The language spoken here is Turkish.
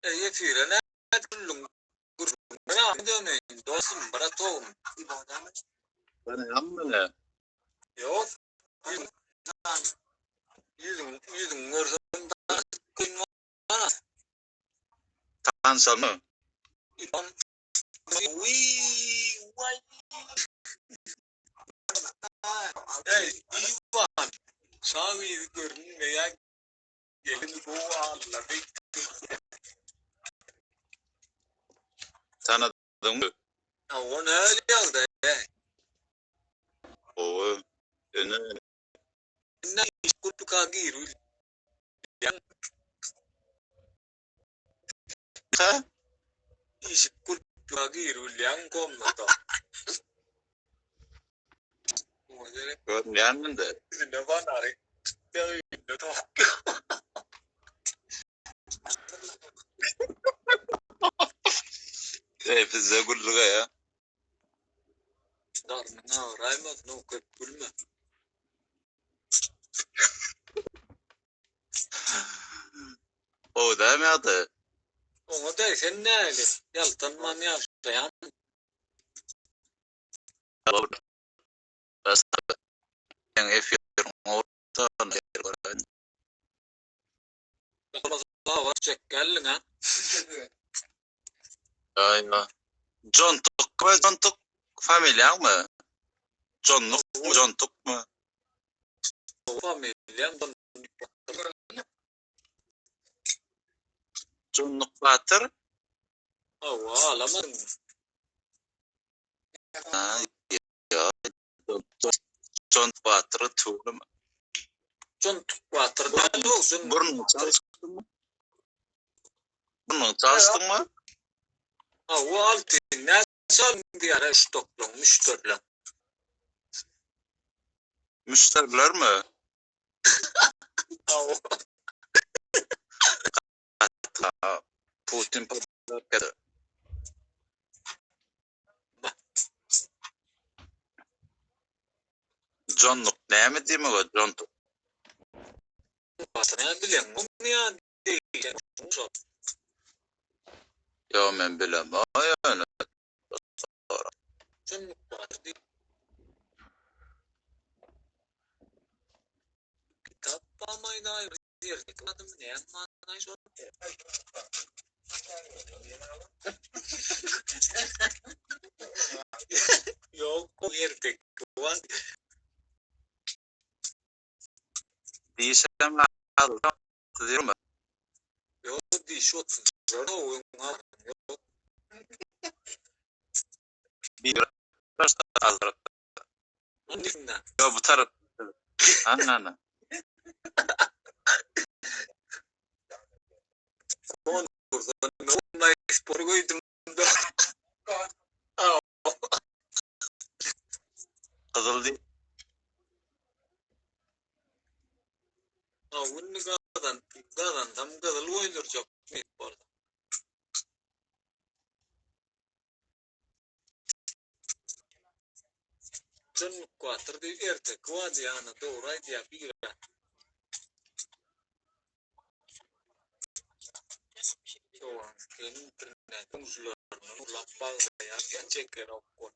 Ye firana kullum gurna done dosim baratom. Bana yammana. Yok. Yüzün görsem daha kıyım var. Tansa mı? İban. Vay. Hey, İvan. Sami görünme ya. Gelin bu Allah be. Tanıdın mı? O ne öyle yazdı? O. Ne? Ne iş kurtu kagiru. Ha? İş kurtu kagiru liang kom na to. Görmeyen de. Ne var nari? Ne to. Bize gülüyor ya. Dar na raymat no kut kulma. O da mı adı? O da sen ne öyle? Yaltan man yaptı ya. Basta yang efir ortadan Daha var çekkelin ha. aynen. Jontuk ve Jontuk familya mı? Jontuk mu? Familyen Jontuk Batır. Ava alamadın. Ha, ya. Jontuk Batır tuğlu mu? Çont batırdan olsun. Burnu çalıştın mı? Burnu çalıştın mı? Ava altı ne san diye stoklun müşteriler. Müşteriler mi? Ava. Ha, Putin kadar. Jontuk ne mi diyeyim o Jontuk? Basına bilen mum ya değil. Ya ben bilemem. Yani. Çont batır değil. Kitap almayla yerdik adım ne anlatay şu. Yok yerdik. Var. Değilsem lazım. Değil mi? Yok di şot. Yok yok. Bir biraz hazır. Annemden. Ya bu taraf. Anne. Kon kurdan ne spor koydum da. Aa, Kızıl değil. bunu gadan tam gadal oynayacak ne var. Sen kuatır di erte kuat ya na doğru ya bir şu an internet uzlar lapar ya çeker o kon.